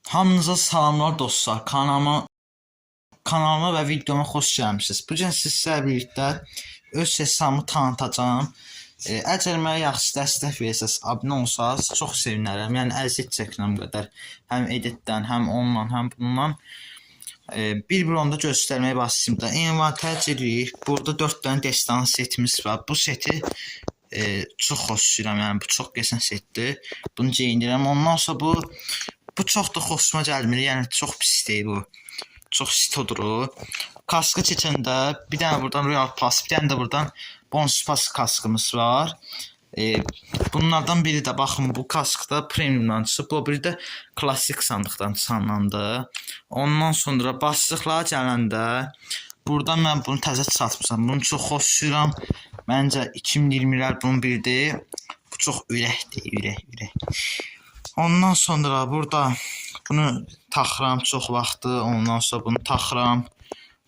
Hamınıza salamlar dostlar. Kanalıma və videoma xoş gəlmisiniz. Bu gün sizlə birlikdə öz hesabımı tanıtacağım. Əgər mənə yaxşı dəstək versəz, abunə olsanız çox sevinərəm. Yəni əziyyət çəkirəm qədər. Həm editdən, həm ondan, həm bundan. Bir onda göstərməyə başlayım da. Envanter giririk. Burada 4 dənə destan setimiz var. Bu seti çox xoşlayıram. Yəni bu çox qəşəng setdir. Bunu geyindirəm. Ondan sonra bu çox da xoşuma gəlmir. Yəni çox pis deyil bu. Çox sitodur o. Kaskı çəkəndə bir dənə buradan Royal Pass, bir dənə də buradan Bonus Pass kaskımız var. Bunlardan biri də baxın bu kaskda premiumdan çıxıb, o biri də klassik sandıqdan çıxanlandı. Ondan sonra başlıqlara gələndə buradan mən bunu təzə satmışam. Bunu çox xoşlayıram. Məncə 2020'lər bunun biridir. Bu çox ürəkdir, ürək. Ondan sonra burada bunu taxıram çox vaxtı. Ondan sonra bunu taxıram.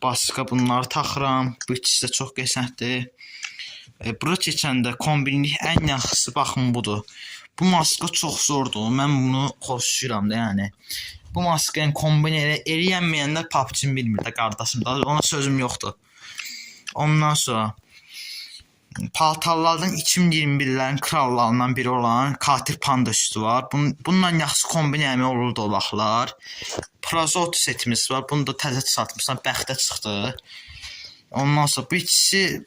Başqa bunları taxıram. Bu ikisi də çox qəşəngdir. Bura keçəndə kombinlik ən yaxşısı baxın budur. Bu maska çox zordur. Mən bunu xoşlayıram da yəni. Bu maskayı kombin eləyənməyənlər PUBG bilmir də qardaşım da. Ona sözüm yoxdur. Ondan sonra paltarlardan 2021'lerin krallarından biri olan Katil Panda üstü var. Bununla yaxşı kombin eləmək olurdu o vaxtlar. Prazot setimiz var. Bunu da təzə satmışam. Bəxtə çıxdı. Ondan sonra bu ikisi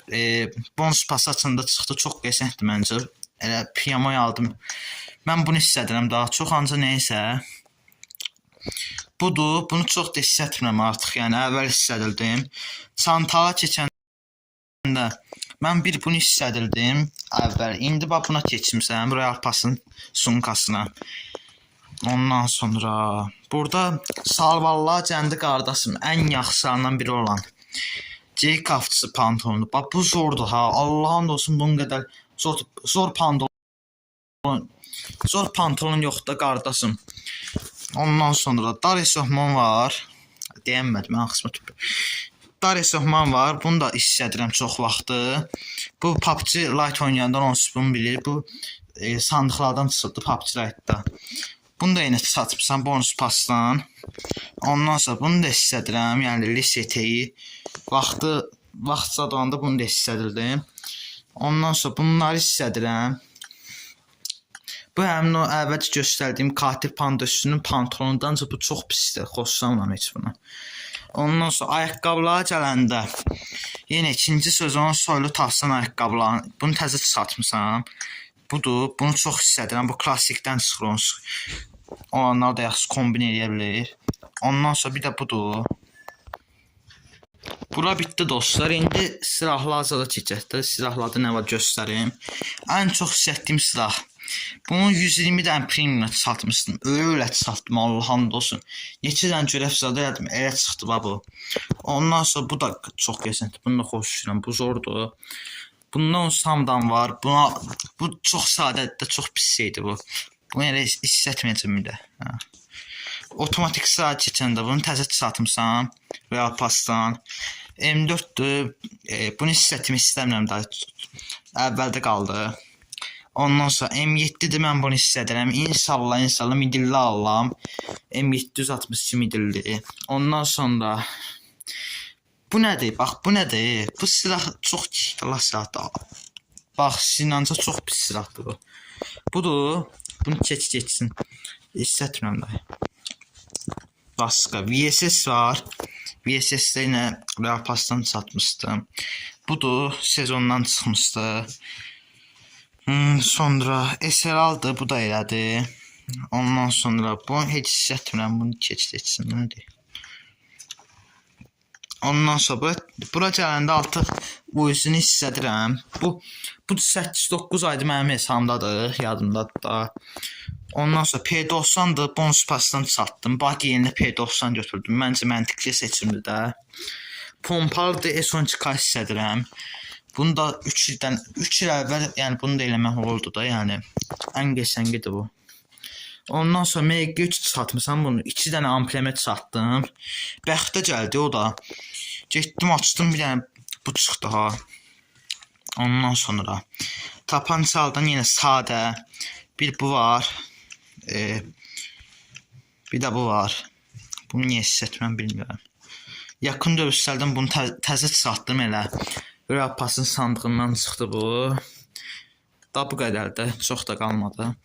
bonus pas açında çıxdı. Çox qəşəngdir məncə. Elə piyama aldım. Mən bunu hiss edirəm daha çox, ancaq nəysə. Budur. Bunu çox da hiss etmirəm artıq. Yəni əvvəl hiss edirdim. Çantala keçəndə mən bunu hiss edirdim əvvəl. İndi bax buna keçmişəm. Royal Pass'ın sumkasına. Ondan sonra burada salvallar gəndi qardaşım. Ən yaxşılarından biri olan J kafçısı pantolonu. Bax bu zordur ha. Allah'ın olsun bunun qədər zor pantolon. Zor pantolon yoxdur qardaşım. Ondan sonra dar eşofman var. Deyəmədim, ağzıma tüpür. Dar eşofman var. Bunu da hiss edirəm çox vaxtı. Bu PUBG Lite oynayandan onsuz bunu bilir. Bu sandıqlardan çıxırdı PUBG Lite'da. Bunu da yenə satmışam bonus passdan. Ondan sonra bunu da hiss edirəm. Yəni liseteyi. Vaxt zadanda bunu da hiss edirdim. Ondan sonra bunları hiss edirəm. Bu həmin o əvvəlcə göstərdiyim Katil Panda üstünün pantolonundanca bu çox pisdir. Xoşlamıram heç bunu. Ondan sonra ayaqqabılara gələndə yenə ikinci sezonun soylu tavsan ayaqqabıları. Bunu təzə satmışam. Budur. Bunu çox hiss edirəm. Bu klassikdən çıxır onsuz. Olanlar da yaxşı kombin eləyə bilir. Ondan sonra bir də budur. Bura bitdi dostlar. İndi silahlarca da keçəkdir. Silahlarda nə var göstərim. Ən çox hiss etdiyim silah. Bunu 120 dənə premiumla satmışdım. Öyle satdım, Allah'ın olsun. Neçə dənə görəv zadə elədim. Elə çıxdı bu. Ondan sonra bu da çox qəşəngdir. Bunu da xoşlayıram. Bu zordur. Bundan samdan var. Bu çox sadədir, çox pis şeydir bu. Bunu elə hiss etməyəcəm bir də. Otomatik silah keçəndə bunu təzə satmışam. Royal Pass'dan. M4'dür. Bunu hiss etmək istəmirəm daha. Əvvəldə qaldı. Ondan sonra M7'dir, mən bunu hiss edirəm. İnşallah midilli alam. M762 midilli. Ondan sonra bu nədir? Bax bu nədir? Bu silah çox Allah silahdır. Bax sinanca çox pis silahdır bu. Budur. Bunu keçsin. Hiss etmirəm daha. Başqa VSS var. VSS'də yenə Royal Pass'dan satmışdım. Budur. Sezondan çıxmışdı. Sonra SL'aldı, bu da elədi. Ondan sonra bu heç hiss etmirəm, bunu keçsin, bu nədir? Ondan sonra bura gələndə artıq bu üzünü hiss edirəm. Bu 8-9 aydır mənim hesabımdadır, yadımdadır da. Ondan sonra P90'dır, bonus passdan satdım. Bax yerində P90 götürdüm. Məncə məntiqli seçimdir də. Pompalıdır, S12 hiss edirəm. Bunu da 3 il əvvəl, yəni bunu da eləmək oldu da, yəni ən qəşəngidir bu. Ondan sonra MG3 satmışam bunu. 2 dənə amplement satdım. Bəxtə gəldi o da. Getdim açdım bir dənə bu çıxdı ha. Ondan sonra tapançadan yenə sadə bir bu var. Bir də bu var. Bunu niyə hiss etməm bilmirəm. Yaxın dövüşlərdən bunu təzə çıxartdım elə. Royal Pass'ın sandığından çıxdı bu. Da bu qədər də, çox da qalmadı.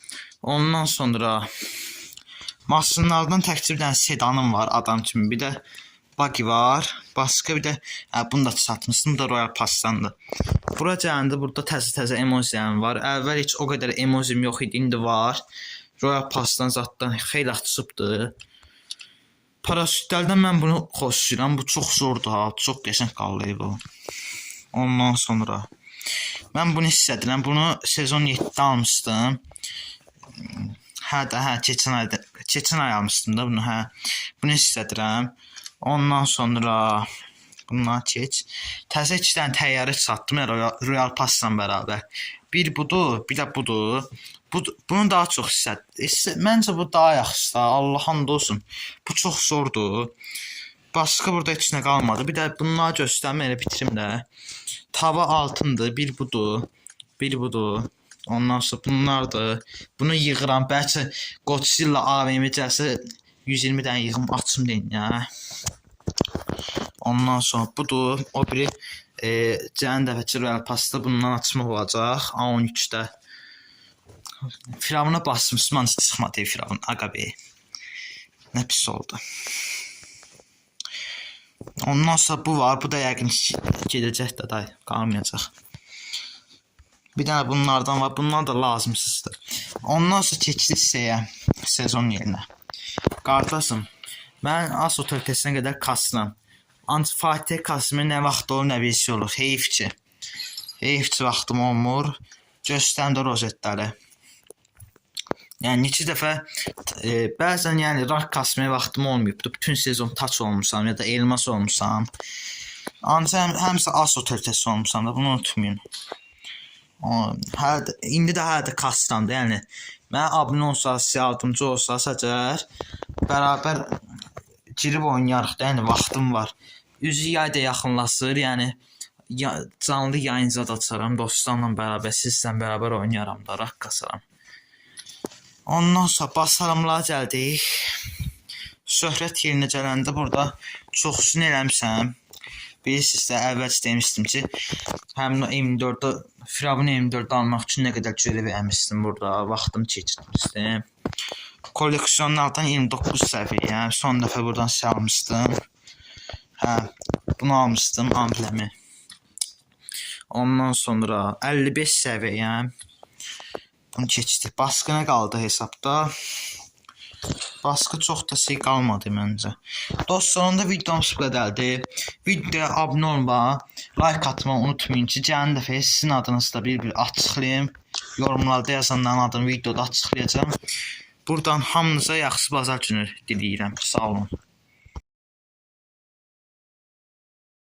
Ondan sonra maşınlardan təkcə bir dənə sedanım var, adam kimi. Bir də buggy var. Başqa bir də bunu da satmışdım. Bu da Royal Pass'dandır. Bura gələndə burada təzə emojim var. Əvvəl heç o qədər emojim yox idi, indi var. Royal Pass'dan zatdan xeyli çıxıbdı. Paraşütlərdən mən bunu xoşlayıram. Bu çox zordur ha, çox qəşəng qallayıb bu. Ondan sonra mən bunu hiss edirəm. Bunu sezon 7-də almışdım. Keçən ay almışdım da bunu, Bunu hiss edirəm. Ondan sonra bundan keç. Təzə 2 dənə təyyarə satdım Royal Pass'la bərabər. Bir budur, bir də budur. Bunu daha çox hiss edirəm. Məncə bu daha yaxşıdır. Allah hamd olsun. Bu çox zordur. Başqa burada heç nə qalmadı. Bir də bunları göstərmə, elə bitirim də. Tava altındır, bir budur, bir budur. Ondan sonra bunlardır. Bunu yığıram. Bəlkə Godzilla AVM gəlsə 120 dənə yığım açım deyin ya. Ondan sonra budur. O biri gələn dəfəki Royal Pass'da bundan açmaq olacaq. A13'də. Firavuna basmışım, ancaq çıxmadı Firavun. Aga bey. Nə pis oldu. Ondan sonra bu var. Bu da yəqin gedəcək də day, qalmayacaq. Bir dənə bunlardan var. Bunlar da lazımsızdır. Ondan sonra keçdik sezon yerinə. Qardaşım, mən as otoritəsinə qədər kasıram. Ancaq Fatih Kasımı nə vaxt olur, nə bir şey olur. Heyf ki. Heyf ki vaxtım olmur. Göstərimdə rozetləri. Yəni 2 dəfə bəzən yəni rank kasmaya vaxtım olmayıbdı. Bütün sezon taç olmuşam ya da elmas olmuşam. Ancaq həmsə as otoritəsi olmuşam da, bunu unutmayın. İndi də hələ də kasıram da, yəni mənə abunə olsanız, yardımcı olsanız əgər bərabər girib oynayarıq da, yəni vaxtım var. Üzü yay da yaxınlaşır, yəni canlı yayınca da açaram, dostlarla bərabər, sizlə bərabər oynayaram da, rank kasaram. Ondan sonra basaramlara gəldik. Şöhrət yerinə gələndə burada çoxsunu eləmişəm. Bilirsiniz də, əvvəl demişdim ki, həmin o M4-də, Firavun M4-də almaq üçün nə qədər görev eləmişdim burada, vaxtımı keçirmişdim. Koleksiyonlardan 29 səviyyəm, son dəfə buradan almışdım. Bunu almışdım, amblemi. Ondan sonra 55 səviyyəm. Bunu keçdik. Baskına qaldı hesabda. Baskı çox da şey qalmadı məncə. Dostlarında videomuz bu qədərdir. Videoya abunə olmağı, like atmağı unutmayın ki, gələn dəfə sizin adınızı da bir açıqlayayım. Yorumlarda yazanların adını videoda açıqlayacağım. Buradan hamınıza yaxşı bazar günü diləyirəm. Sağ olun.